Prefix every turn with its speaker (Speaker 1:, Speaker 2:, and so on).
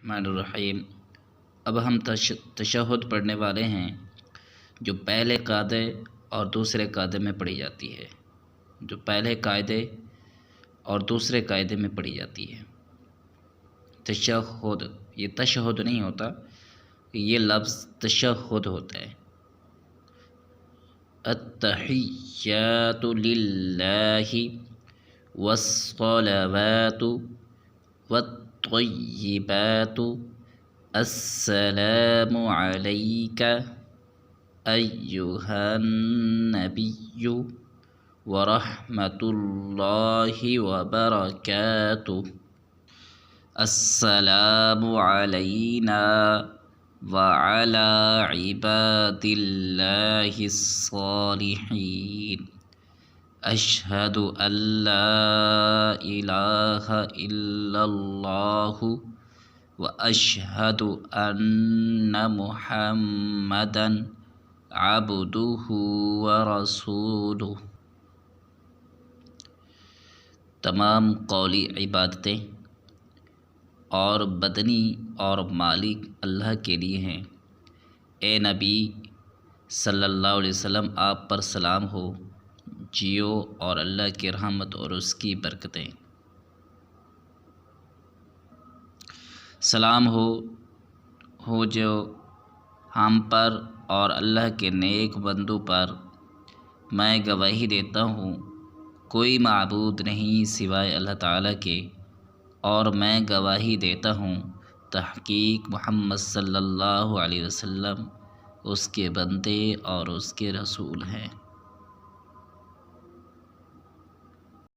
Speaker 1: الرحمن الرحیم۔ اب ہم تشہد پڑھنے والے ہیں جو پہلے قاعدے اور دوسرے قاعدے میں پڑھی جاتی ہے، جو پہلے قاعدے اور دوسرے قاعدے میں پڑھی جاتی ہے۔ تشہد، یہ تشہد نہیں ہوتا، یہ لفظ تشہد ہوتا ہے۔ التحیات للہ والصلوات والطیبات السلام علیک ایہا النبی ورحمۃ اللہ وبرکاتہ۔ السلام علینا وعلی عباد اللہ الصالحین۔ اشہد ان لا الہ الا اللہ واشہد ان محمدا عبدہ ورسولہ۔ تمام قولی عبادتیں اور بدنی اور مالی اللہ کے لیے ہیں۔ اے نبی صلی اللہ علیہ وسلم، آپ پر سلام ہو، جیو اور اللہ کی رحمت اور اس کی برکتیں۔ سلام ہو جو ہم پر اور اللہ کے نیک بندوں پر۔ میں گواہی دیتا ہوں کوئی معبود نہیں سوائے اللہ تعالیٰ کے، اور میں گواہی دیتا ہوں تحقیق محمد صلی اللہ علیہ وسلم اس کے بندے اور اس کے رسول ہیں۔